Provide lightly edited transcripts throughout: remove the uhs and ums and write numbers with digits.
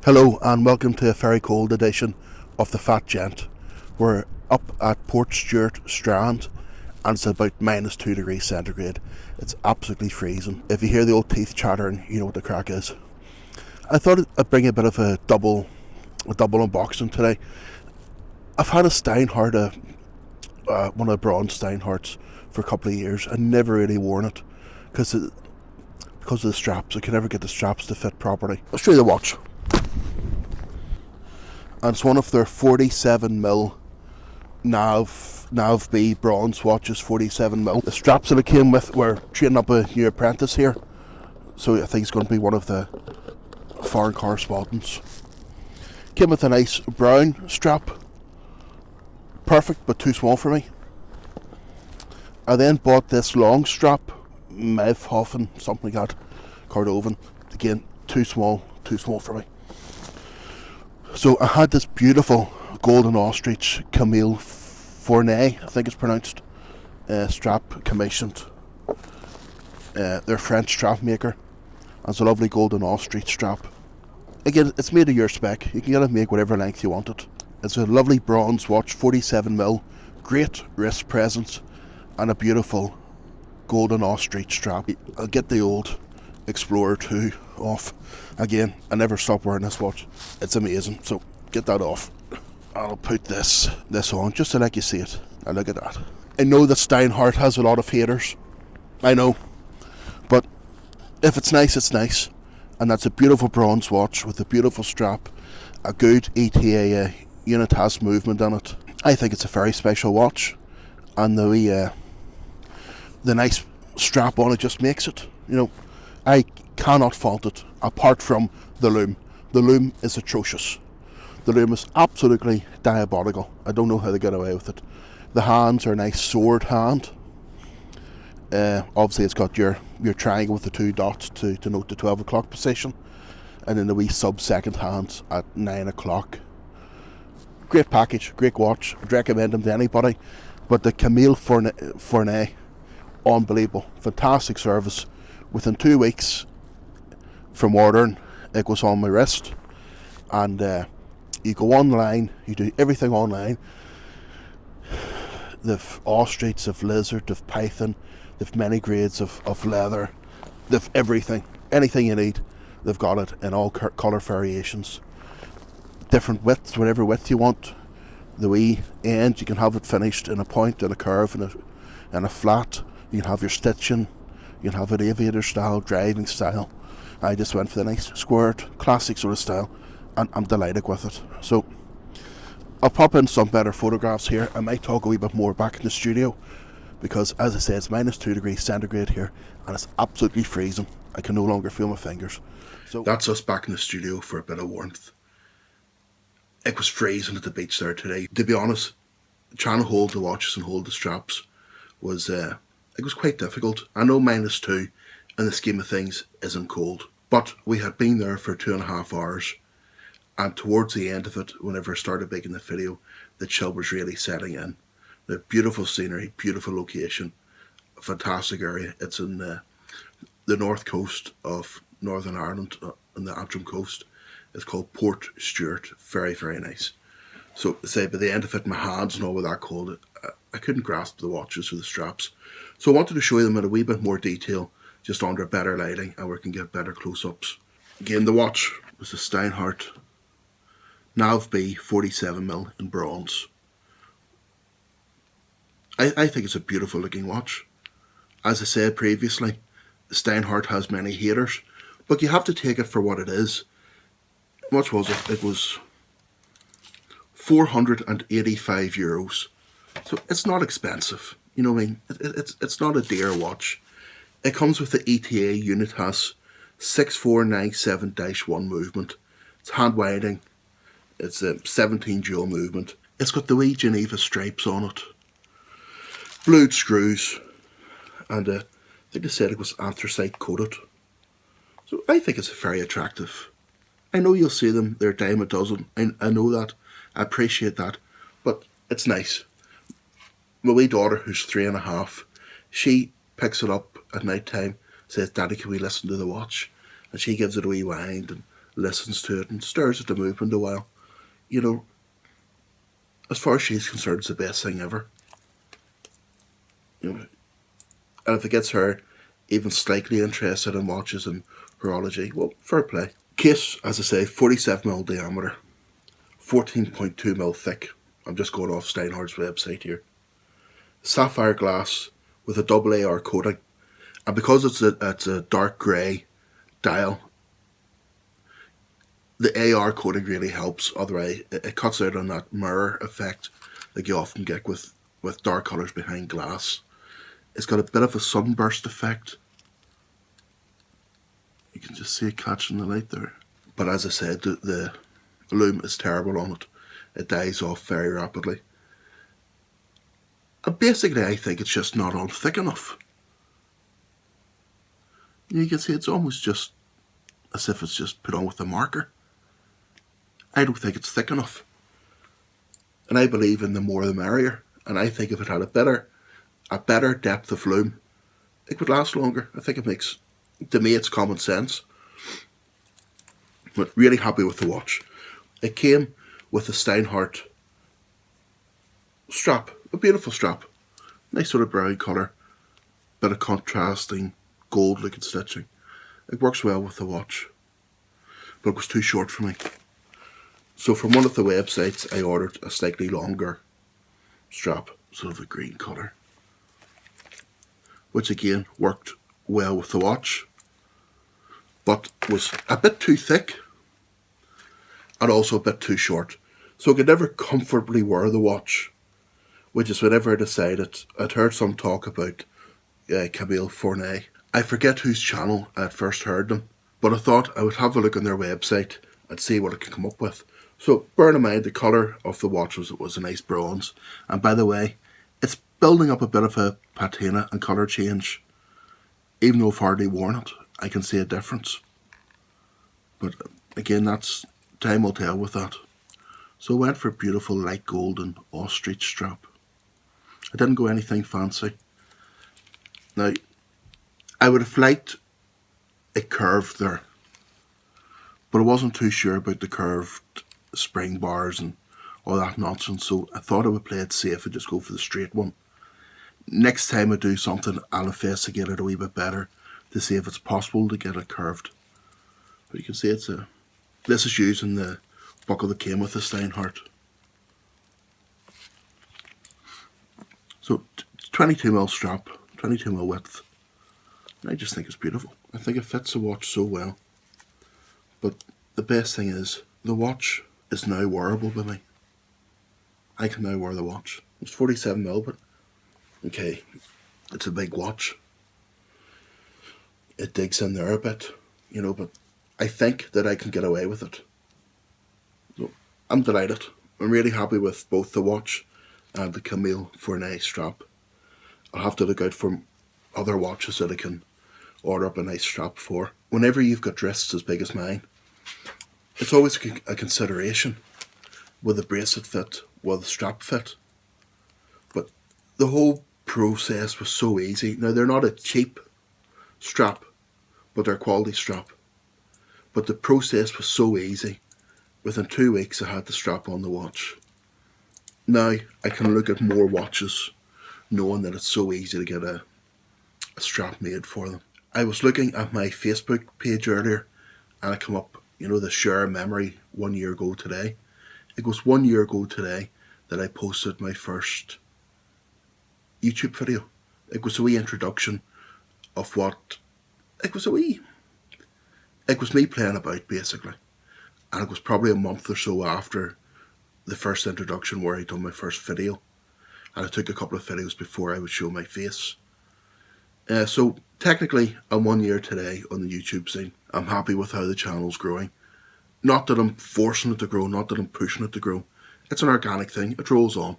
Hello and welcome to a very cold edition of the Fat Gent. We're up at Port Stewart Strand and it's about -2 degrees centigrade. It's absolutely freezing. If you hear the old teeth chattering, you know what the crack is. I thought I'd bring a bit of a double unboxing today. I've had a Steinhart, one of the bronze Steinharts, for a couple of years. I never really worn it because of the straps. I can never get the straps to fit properly. I'll show you the watch. And it's one of their 47mm Nav B bronze watches, 47mm. The straps that it came with were training up a new apprentice here, so I think it's going to be one of the foreign correspondents. Came with a nice brown strap, perfect but too small for me. I then bought this long strap, Mevhofen, something like that, Cordovan. Again, too small for me. So I had this beautiful golden ostrich Camille Fournet, I think it's pronounced, strap commissioned. They're a French strap maker. And it's a lovely golden ostrich strap. Again, it's made of your spec. You can get it make whatever length you want it. It's a lovely bronze watch, 47mm, great wrist presence, and a beautiful golden ostrich strap. I'll get the old Explorer 2 off. Again, I never stop wearing this watch. It's amazing, so get that off. I'll put this on just to let you see it. Now look at that. I know that Steinhart has a lot of haters. I know. But if it's nice, it's nice. And that's a beautiful bronze watch with a beautiful strap, a good ETA unit has movement on it. I think it's a very special watch, and the nice strap on it just makes it. You know, I cannot fault it, apart from the loom. The loom is atrocious. The loom is absolutely diabolical. I don't know how they get away with it. The hands are a nice sword hand. Obviously it's got your triangle with the two dots to denote the 12 o'clock position, and then the wee sub-second hands at 9 o'clock. Great package, great watch. I'd recommend them to anybody. But the Camille Fournet, unbelievable, fantastic service. Within 2 weeks from ordering, it goes on my wrist, and you go online, you do everything online. They've ostrich, they've lizard, they've python, they've many grades of leather, they've everything, anything you need, they've got it in all colour variations, different widths, whatever width you want. The wee end, you can have it finished in a point, in a curve, in a flat. You can have your stitching, you can have it aviator style, driving style. I just went for the nice squared, classic sort of style, and I'm delighted with it. So I'll pop in some better photographs here. I might talk a wee bit more back in the studio, because as I said, it's -2 degrees centigrade here, and it's absolutely freezing. I can no longer feel my fingers. So that's us back in the studio for a bit of warmth. It was freezing at the beach there today. To be honest, trying to hold the watches and hold the straps was it was quite difficult. I know -2 in the scheme of things isn't cold, but we had been there for 2.5 hours, and towards the end of it, whenever I started making the video, the chill was really setting in. The beautiful scenery, beautiful location, fantastic area. It's in the north coast of Northern Ireland, on the Antrim coast. It's called Port Stewart. Very, very nice. So, say, by the end of it, my hands and all were that cold, I couldn't grasp the watches or the straps. So I wanted to show you them in a wee bit more detail, just under better lighting, and we can get better close-ups. Again, the watch was a Steinhart Nav B 47mm in bronze. I think it's a beautiful looking watch. As I said previously, Steinhart has many haters, but you have to take it for what it is. How much was it? It was €485. So it's not expensive. You know what I mean? It's not a dear watch. It comes with the ETA unit, has 6497-1 movement. It's hand winding. It's a 17 dual movement. It's got the wee Geneva stripes on it, blued screws, and I think they said it was anthracite coated. So I think it's very attractive. I know you'll see them, they're a dime a dozen. I know that, I appreciate that, but it's nice. My wee daughter, who's 3.5, she picks it up at night time, says, "Daddy, can we listen to the watch?" And she gives it a wee wind, and listens to it and stares at the movement a while. You know, as far as she's concerned, it's the best thing ever. You know, and if it gets her even slightly interested in watches and horology, well, fair play. Case, as I say, 47mm diameter, 14.2mm thick. I'm just going off Steinhart's website here. Sapphire glass with a double AR coating, and because it's a dark grey dial, the AR coating really helps. Otherwise, it cuts out on that mirror effect that you often get with dark colours behind glass. It's got a bit of a sunburst effect. You can just see it catching the light there. But as I said, the lume is terrible on it. It dies off very rapidly. And basically, I think it's just not on thick enough. You can see it's almost just as if it's just put on with a marker. I don't think it's thick enough. And I believe in the more the merrier. And I think if it had a better depth of lume, it would last longer. I think it makes, to me, it's common sense. But really happy with the watch. It came with a Steinhart strap, a beautiful strap. Nice sort of brown colour, bit of contrasting gold looking stitching. It works well with the watch, but it was too short for me. So from one of the websites I ordered a slightly longer strap, sort of a green colour, which again worked well with the watch, but was a bit too thick and also a bit too short. So I could never comfortably wear the watch, which is whenever I decided, I'd heard some talk about Camille Fournet. I forget whose channel I'd first heard them, but I thought I would have a look on their website and see what I could come up with. So bearing in mind the colour of the watch was a nice bronze, and by the way, it's building up a bit of a patina and colour change. Even though I've hardly worn it, I can see a difference. But again, that's time will tell with that. So I went for a beautiful light golden ostrich strap. I didn't go anything fancy. Now, I would have liked it curved there, but I wasn't too sure about the curved spring bars and all that nonsense, so I thought I would play it safe and just go for the straight one. Next time I do something, I'll investigate it a wee bit better to see if it's possible to get it curved. But you can see this is using the buckle that came with the Steinhart. So 22mm strap, 22mm width. And I just think it's beautiful. I think it fits the watch so well. But the best thing is, the watch is now wearable by me. I can now wear the watch. It's 47mm, but okay, it's a big watch. It digs in there a bit, you know, but I think that I can get away with it. So I'm delighted. I'm really happy with both the watch and the Camille Fournet strap. I'll have to look out for other watches that I can order up a nice strap for. Whenever you've got wrists as big as mine, it's always a consideration. Will the bracelet fit? Will the strap fit? But the whole process was so easy. Now, they're not a cheap strap, but they're a quality strap. But the process was so easy. Within 2 weeks, I had the strap on the watch. Now, I can look at more watches knowing that it's so easy to get a strap made for them. I was looking at my Facebook page earlier, and I come up, you know, the share memory 1 year ago today. It was 1 year ago today that I posted my first YouTube video. It was a wee introduction of what, it was me playing about basically. And it was probably a month or so after the first introduction where I done my first video. And I took a couple of videos before I would show my face. So technically I'm 1 year today on the YouTube scene. I'm happy with how the channel's growing. Not that I'm forcing it to grow, not that I'm pushing it to grow. It's an organic thing, it rolls on.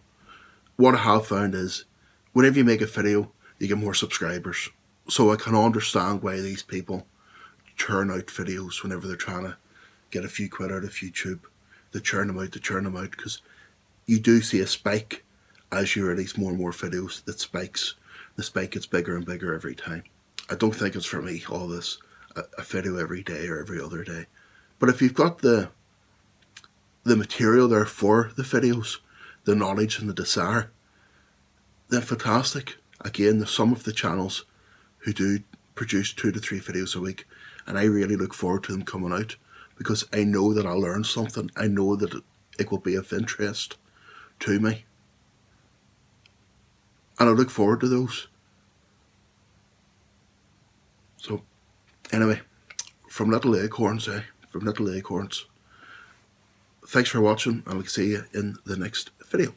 What I have found is, whenever you make a video, you get more subscribers. So I can understand why these people churn out videos whenever they're trying to get a few quid out of YouTube. They churn them out, because you do see a spike as you release more and more videos that spikes. The spike gets bigger and bigger every time. I don't think it's for me, all this, a video every day or every other day. But if you've got the material there for the videos, the knowledge and the desire, then fantastic. Again, there's some of the channels who do produce 2 to 3 videos a week, and I really look forward to them coming out, because I know that I'll learn something. I know that it will be of interest to me, and I look forward to those. So anyway, from Little Acorns, from Little Acorns, thanks for watching, and I'll see you in the next video.